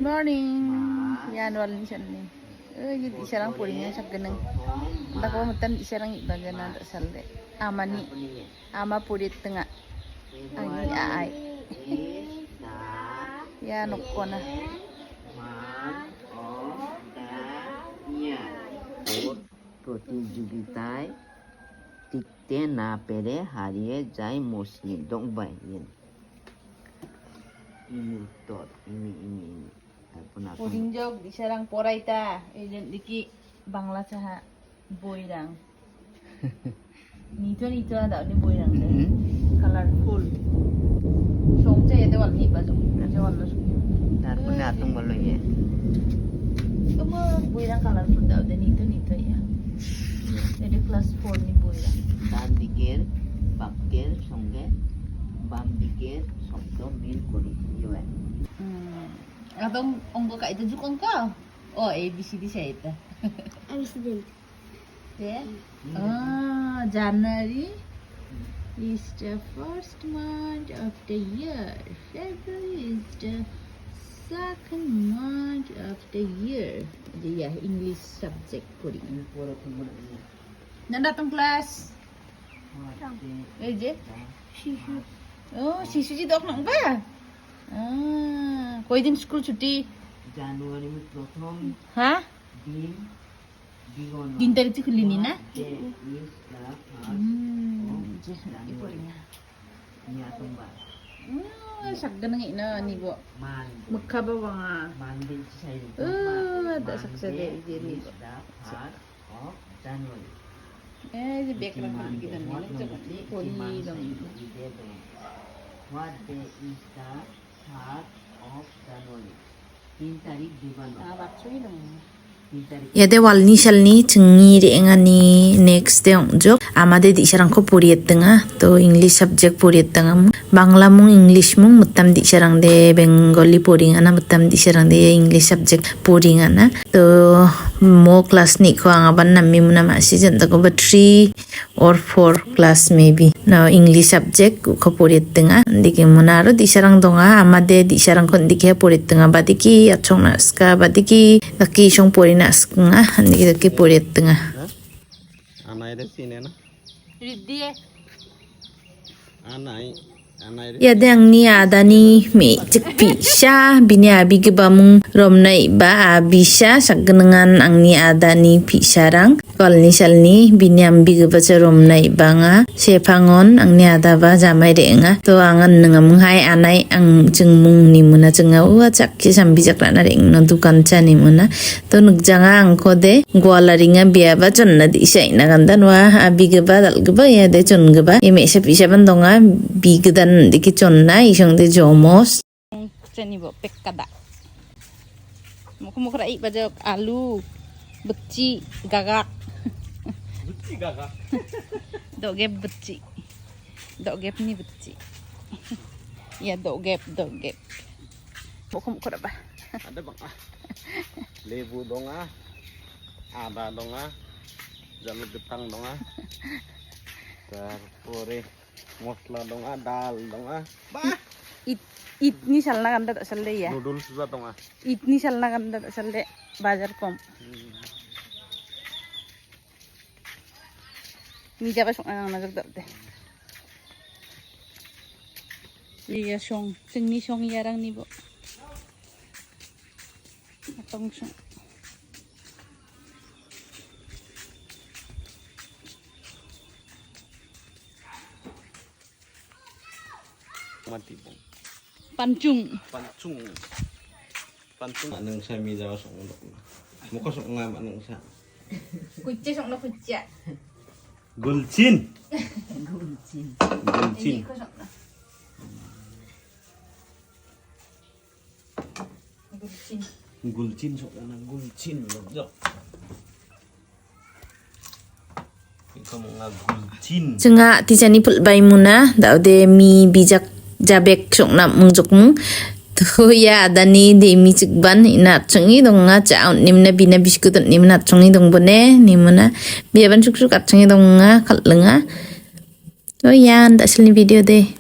Morning. Yan wal ni siya ni. Yun di siya lang puri niya siya ganang. Dako matan di siya lang iba ganang salde. Ama ni. Ama purit tengah. Ang ay. Ya nukko na. প্রতিযোগিতায় টিকতে না পেরে হারিয়ে যায় মুসলিম dong ba yun ini utot ini apa Puding jog di siya lang poray ta. Ayun diki bangla sa boyrang. Nito na daw ni boyrang sa. Colorful. Song cha yede wal ni ba so. Cha wal na so. darpun atong malo ye Kamu boyrang colorful daw de nito ya. Jadi kelas 4 ni boyrang. ডান দিকের বাক্যের সঙ্গে বাম দিকের শব্দ মিল করি ইয়ে Atong ongko ka ito jukong ka. Oh, A B C D siya ito. Accident. Yeah. January is the first month of the year. February is the second month of the year. Jadi ya English subject kuri. Nanda tong kelas. Eh je. Shishi. Oh, শিশু জি দক নং ba? কয়দিন স্কুল ছুটি? জানুয়ারি প্রথম হ্যাঁ? দিন দিগন 3 তারিখ থেকে খুলিনি না? Je, di puri na. Ini atong ba Sagda nang ina ni bo. man Magkaba ba nga? mandin sa iyo Ada saksa de di ni bo. part of January Di background ko kita ni. Nagsabi poli lang. What day is the start of January? 3 tarik di mana? Batsoy lang. 3 tarik 얘들 왈니샬니 증이랭아니 next day onjok amade di sarang ko puriettenga to english subject puriettenga bangla mung english mung mutam di sarang de bengali poringana mutam di sarang de english subject poringana to mo class ni ko angaban nammi muna masi janta ko 3 or 4 class maybe now english subject ko puriettenga dike munaro di sarang donga amade di sarang kon dike puriettenga badiki achong naska badiki daki shong porina nga hindi kita kipulit nga anai de sine na Riddi anai ya dang ni adani me cikpi sha bini abi ke bamung romna iba abisha sagenengan ang ni adani pi sarang kal ni salni bini ambi ke baca romna iba nga sepangon ang ni ada ba jamai de nga to angan nengam hai anai ang jengmung ni muna jenga wa cakki sambi jaklana de na dukan cha ni muna to nugjanga ang ko de gwala ringa biya ba jonna di sai na gandan wa abi ke ba dal ke ba ya de jon ke ba ime se pi saban donga bi gedan diki chonna isong de jomos Seni bo pekkada. Mukha rai bajak alu, beci, gagak. buti gaga Dogep beci. Dogep ni beci. Ya dogep. Mukha ba? ada bang lebu dong ada dong jalur getang dong terpore mosla dong dal dong bah It ni salna ganda tak salde ya. noodles juga dong It ni salna ganda tak salde bazar kom. Ni jaba song ang nagdag dapte. Iya song, sing ni song yarang ni bo. Atong song. mati bong Pancung. pancung anong sa mi jawa song ulok muka song ngam anong sa Kucce song na kucce. gulcin Ini ko song na. Gulcin. gulcin sok na gulcin lojok kamu ngagulcin Jenga tijani pulbay muna daw de mi bijak jabek syok na mungjok mung to ya adani de mi cikban ina chungi donga cha nimna bina biskut nimna chungi dong bone nimna biaban suk suk chungi donga kallenga to ya nda sini video de